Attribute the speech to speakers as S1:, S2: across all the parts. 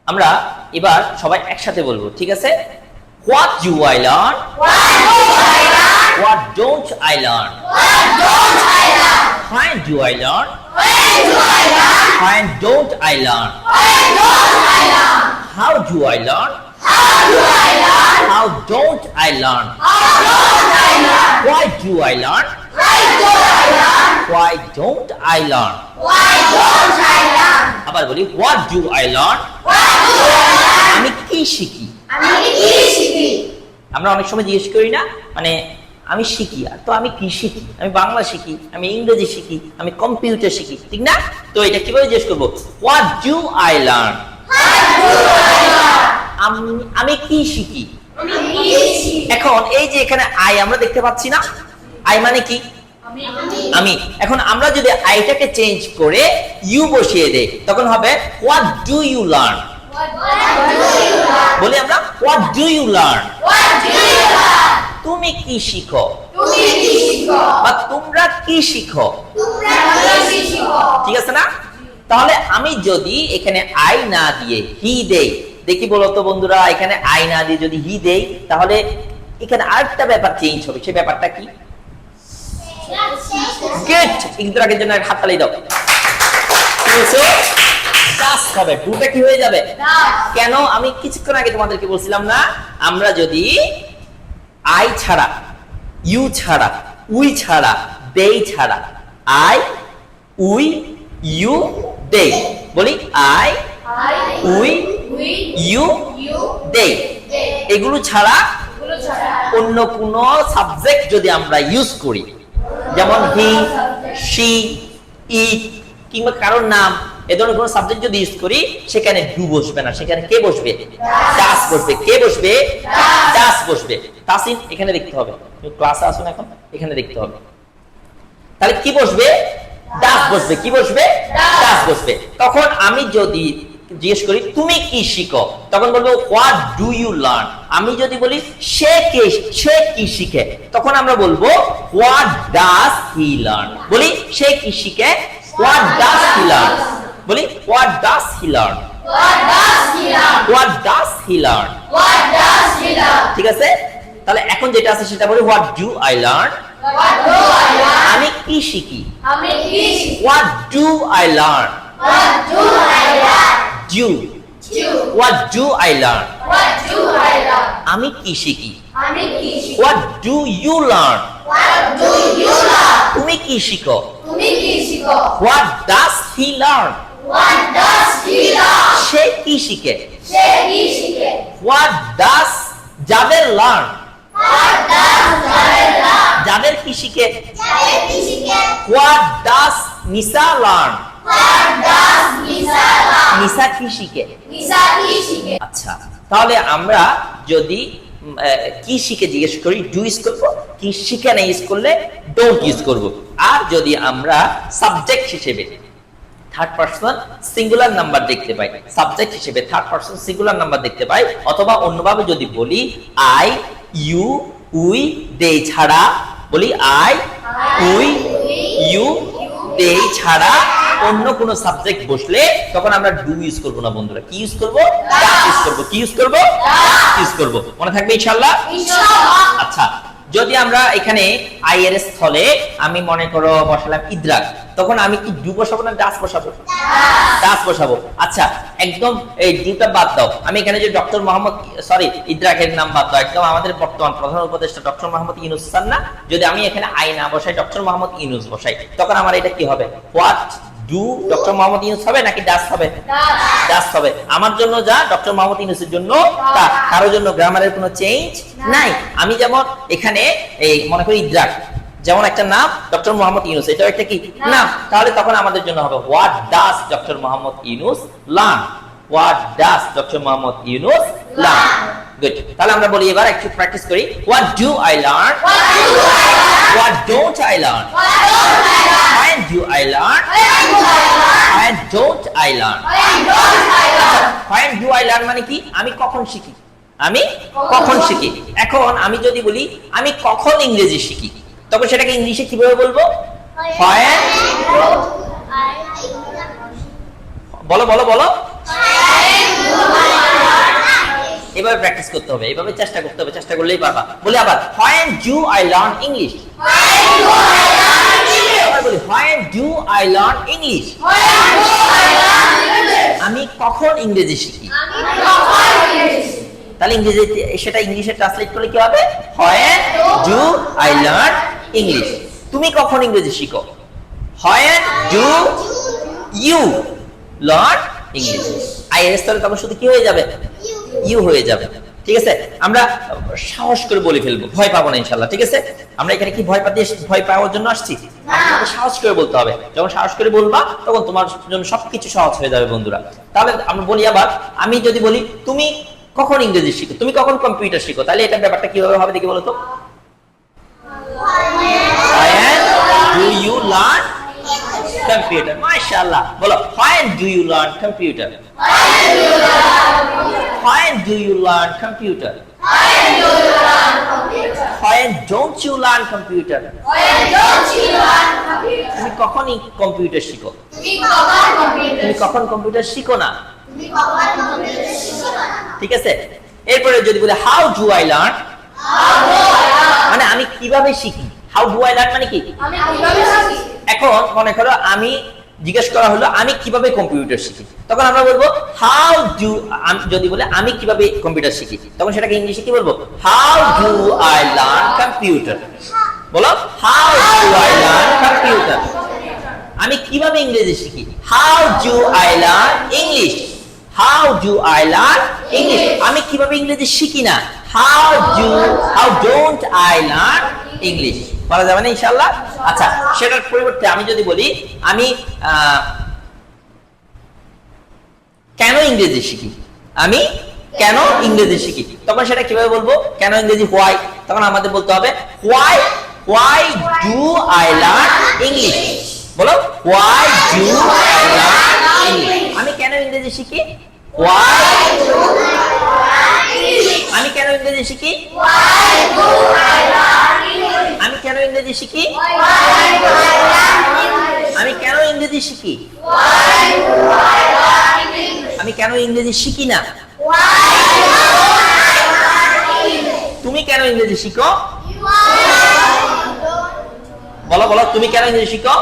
S1: আমরা এবার সবাই একসাথে বলবো, ঠিক আছে? What do I learn? What don't I learn? When do I learn? When don't I learn? How do I learn? How don't I learn? Why do I learn? Why don't I learn? আবার বলি, what do I learn? আমি কি শিখি? আমরা অনেক সময় জিজ্ঞেস করি না, মানে আমি শিখি, আর তো আমি কি শিখি? আমি বাংলা শিখি, আমি ইংরেজি শিখি, আমি কম্পিউটার শিখি, ঠিক না? তো এটা কিভাবে জিজ্ঞেস করবো? what do I learn? আমি কি শিখি? এখন এই যে এখানে আই আমরা দেখতে পাচ্ছি না, আই মানে কি? আমি। এখন আমরা যদি আইটাকে চেঞ্জ করে ইউ বসিয়ে দেই, তখন হবে what do you learn? বলি আমরা, what do you learn? তুমি কি শিখো? বা তোমরা কি শিখো? ঠিক আছে না? তাহলে আমি যদি এখানে আই না দিয়ে হি দেই, দেখি বলো তো বন্ধুরা, এখানে আই না দিয়ে যদি হি দেই, তাহলে এখানে আরেকটা ব্যাপার চেঞ্জ হবে। সেই ব্যাপারটা কি? গুড। ইন্দ্রাকের জন্য হাততালি দাও। ডাস হবে, দুটো কি হয়ে যাবে? কেন? আমি কিছুক্ষণ আগে তোমাদেরকে বলছিলাম না, আমরা যদি আই ছাড়া, ইউ ছাড়া, উই ছাড়া, দে ছাড়া, আই, উই, ইউ, দে, বলি আই, উই, ইউ, দে, এগুলো ছাড়া অন্য কোন সাবজেক্ট যদি আমরা ইউজ করি, যেমন হি, শি, ইট, কিংবা কারোর নাম, এ ধরনের কোন সাবজেক্ট যদি ইউজ করি, সেখানে ডু বসবে না, সেখানে কে বসবে? ডাস বসবে। কে বসবে? ডাস বসবে। তাসিন এখানে দেখতে হবে, ক্লাসে আসুন এখন, এখানে দেখতে হবে। তাহলে কি বসবে? ডাস বসবে। কি বসবে? ডাস বসবে। তখন আমি যদি জিজ্ঞেস করি তুমি কি শিখো, তখন বলবো হোয়াট ডু ইউ লার্ন। আমি যদি বলি সে কি শিখে, তখন আমরা বলবো হোয়াট ডাস হি লার্ন। বলি সে কি শিখে? What does he learn. বলি what does he learn. What does he learn. ঠিক আছে? তাহলে এখন যেটা আছে সেটা বলি হোয়াট ডু আই লার্ন। আমি কি শিখি? What do I learn. Do. What do I learn? আমি কি শিখি? What do you learn? তুমি কি শিখো? What does he learn? সে কি শিখে? What does Jaber learn? Jaber কি শিখে? What does Nisa learn? নিসা কি শিখে? আচ্ছা, তাহলে আমরা যদি কি শিখে জিজ্ঞেস করি, ডু ইউজ করব। কি শিখে না ইউজ করলে ডোন্ট ইউজ করব। আর যদি আমরা সাবজেক্ট হিসেবে থার্ড পারসন সিঙ্গুলার নাম্বার দেখতে পাই, সাবজেক্ট হিসেবে থার্ড পারসন সিঙ্গুলার নাম্বার দেখতে পাই, অথবা অন্যভাবে যদি বলি আই, ইউ, উই, দে ছাড়া, বলি আই, উই, ইউ, দে ছাড়া অন্য কোন সাবজেক্ট বসলে তখন আমরা ডু ইউজ করব না বন্ধুরা। কি ইউজ করব? ডাস ইউজ করব। কি ইউজ করব? ডাস ইউজ করব। মনে থাকবে ইনশাআল্লাহ? ইনশাআল্লাহ। আচ্ছা, যদি আমরা এখানে আই এর স্থলে আমি মনে করো বসালাম ইদ্রাক, তখন আমি কি ডু বসাবো না ডাস বসাবো? ডাস বসাবো। আচ্ছা, একদম এই ডুটা বাদ দাও। আমি এখানে যে ডক্টর মোহাম্মদ, সরি ইদ্রাকের নাম বাদ দাও, একদম আমাদের বর্তমান প্রধান উপদেষ্টা ডক্টর মোহাম্মদ ইউনূস স্যার না, যদি আমি এখানে আই না বসাই, ডক্টর মোহাম্মদ ইউনূস বসাই, তখন আমার এটা কি হবে? What do doctor Mohammad Yunus হবে নাকি ডাস হবে? ডাস হবে। আমার জন্য যা, ডক্টর মোহাম্মদ ইউনূসের জন্য তা, কারোর জন্য গ্রামারের কোনো চেঞ্জ নাই। আমি যেমন এখানে এই মনে করি ইদ্রাক, যেমন একটা নাম ডক্টর মোহাম্মদ ইউনূস, এটা একটা কি নাম, তাহলে তখন আমাদের জন্য হবে what does doctor Mohammad Yunus learn. What does doctor Mohammad Yunus learn. Good. তাহলে আমরা বলি এবার একটু প্র্যাকটিস করি। What do I learn? What don't I learn? When do I learn? When don't I learn? When do I learn মানে কি? আমি কখন শিখি? আমি কখন শিখি? এখন আমি যদি বলি আমি কখন ইংরেজি শিখি, তখন সেটাকে ইংলিশে কিভাবে বলবো? When বলো বলো বলো। এইভাবে প্র্যাকটিস করতে হবে, এইভাবে চেষ্টা করতে হবে, চেষ্টা করলেই পারবা। বলি আবার, when do I learn English? বলি, when do I learn English? আমি কখন ইংরেজি শিখি? তাহলে ইংরেজি সেটা ইংলিশে ট্রান্সলেট করলে কি হবে? when do I learn English? তুমি কখন ইংরেজি শিখো? when do you learn English? IELTS তাহলে তখন শুধু কি হয়ে যাবে? ইউ হয়ে যাবে। ঠিক আছে, আমরা সাহস করে বলে ফেলবো, ভয় পাবো না ইনশাআল্লাহ। ঠিক আছে, আমরা এখানে কি ভয় পাওয়ার জন্য আসছি? সাহস করে বলতে হবে। যখন সাহস করে বলবা তখন তোমার জন্য সবকিছু সহজ হয়ে যাবে বন্ধুরা। তাহলে আমরা বলি আবার, আমি যদি বলি তুমি কখন ইংরেজি শিখো, তুমি কখন কম্পিউটার শিখো, তাহলে এটা ব্যাপারটা কিভাবে হবে দেখি বলো তো। When do you learn computer? মাশাআল্লাহ, বলো, when do you learn computer? When do you learn computer? When don't you learn computer? তুমি কখন কম্পিউটার শিখো? তুমি কখন কম্পিউটার শিখো না? ঠিক আছে, এরপরে যদি বলি how do I learn, মানে আমি কিভাবে শিখি। how do I learn মানে কি? এখন মনে করো আমি জিজ্ঞেস করা হলো আমি কিভাবে কম্পিউটার শিখি, তখন আমরা বলবো how do, যদি বলে আমি কিভাবে কম্পিউটার শিখি, তখন সেটাকে ইংলিশে কি বলবো? how do I learn computer? বলো, how do I learn computer? আমি কিভাবে ইংরেজি শিখি? how do I learn English? how do I learn English? আমি কিভাবে ইংরেজি শিখি না, how don't I learn English? বলা যাবে না ইনশাআল্লাহ। আচ্ছা, সেটার পরিবর্তে আমি যদি বলি আমি কেন ইংরেজি শিখি, আমি কেন ইংরেজি শিখি, তখন সেটা কিভাবে বলবো? কেন ইংরেজি, why, তখন আমাদের বলতে হবে why do I learn English? বলো, why do I learn English? আমি কেন ইংরেজি শিখি? why do I learn English? আমি কেন ইংরেজি শিখি? why do I learn English? আমি কেন ইংরেজি শিখি? why do I learn English? আমি কেন ইংরেজি শিখি? why do I learn English? আমি কেন ইংরেজি শিখি না? why do I learn English? তুমি কেন ইংরেজি শিখো? বলো বলো, তুমি কেন ইংরেজি শিখো?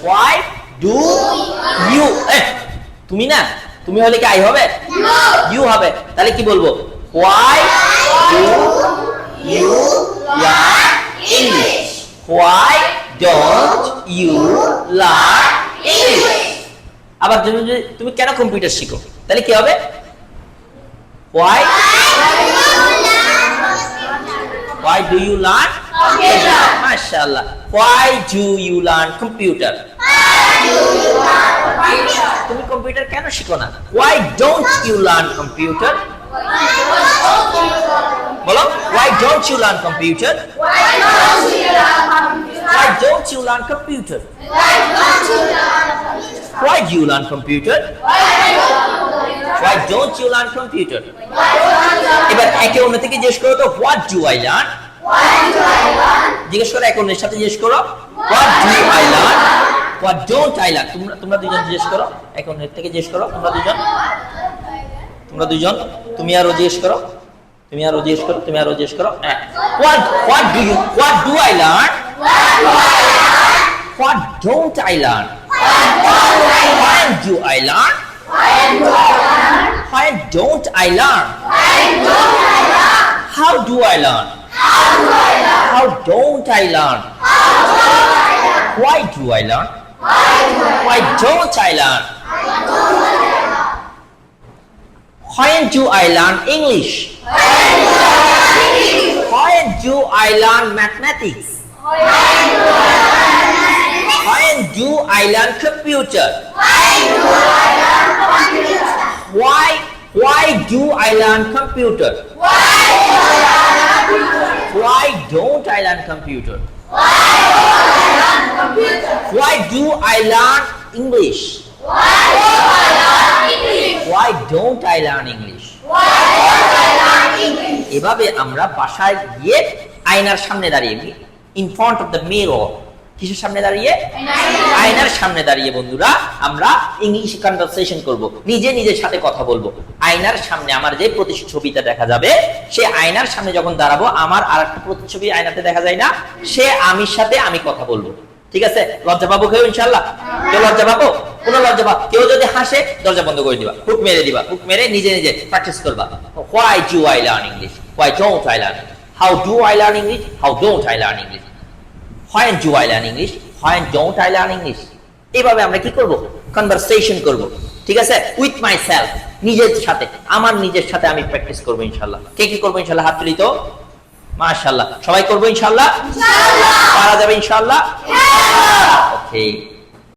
S1: why do you, তুমি না, তুমি হলে কি আই হবে? ইউ হবে। তাহলে কি বলবো? why do you learn English? why don't you learn English? আবার তুমি কেন কম্পিউটার শিখো, তাহলে কি হবে? why do you learn computer? মাশাআল্লাহ, why do you learn computer? তুমি কম্পিউটার কেন শিখো না? why don't you learn computer? বলো, why don't you learn computer? why don't you learn computer? why do you learn computer? why don't you learn computer? এবার একে অন্য থেকে জিজ্ঞেস করো তো, what do I learn? জিজ্ঞেস করো, একে অন্যের সাথে জিজ্ঞেস করো, what do I learn? what don't I learn? তোমরা দুজন জিজ্ঞেস করো, একে অন্যের থেকে জিজ্ঞেস করো, তোমরা দুজন, তুমি আরো জিজ্ঞেস করো, তুমি আরো জিজ্ঞেস করো, what do I learn? what don't I learn? when do I learn? when don't I learn? how do I learn? how don't I learn? why do I learn? why don't I learn? when do I learn English? when do I learn mathematics? when do I learn computer? why do I learn computer? why don't I learn computer? why do I learn English? why don't I learn English? এভাবে আমরা বাসায় গিয়ে আয়নার সামনে দাঁড়িয়ে in front of the mirror কিসের সামনে দাঁড়িয়ে? আয়নার সামনে দাঁড়িয়ে বন্ধুরা আমরা ইংলিশ কনভারসেশন করব, নিজে নিজের সাথে কথা বলবো। আয়নার সামনে আমার যে প্রতিচ্ছবিটা দেখা যাবে, সে আয়নার সামনে যখন দাঁড়াবো, আমার আরেকটা প্রতিচ্ছবি আয়নাতে দেখা যায় না, সে আমির সাথে আমি কথা বলবো। ঠিক আছে? লজ্জা পাবো কেউ ইনশাআল্লাহ? কেউ লজ্জা পাবো? কোনো লজ্জা পাবো? কেউ যদি হাসে দরজা বন্ধ করে দিবা, হুক মেরে দিবা, হুক মেরে নিজে নিজে প্র্যাকটিস করবা। Why do I learn English? Why don't I learn English? How do I learn English? How don't I learn English? When do I learn English? When don't I learn English? এইভাবে আমরা কি করব? Conversation করব। ঠিক আছে? With my self, নিজের সাথে, আমার নিজের সাথে আমি প্র্যাকটিস করব ইনশাআল্লাহ। কে কি করবো ইনশাআল্লাহ? হাত তুলি তো। মাশাআল্লাহ, সবাই করবো ইনশাআল্লাহ? ইনশাআল্লাহ। পারা যাবে ইনশাআল্লাহ? ওকে।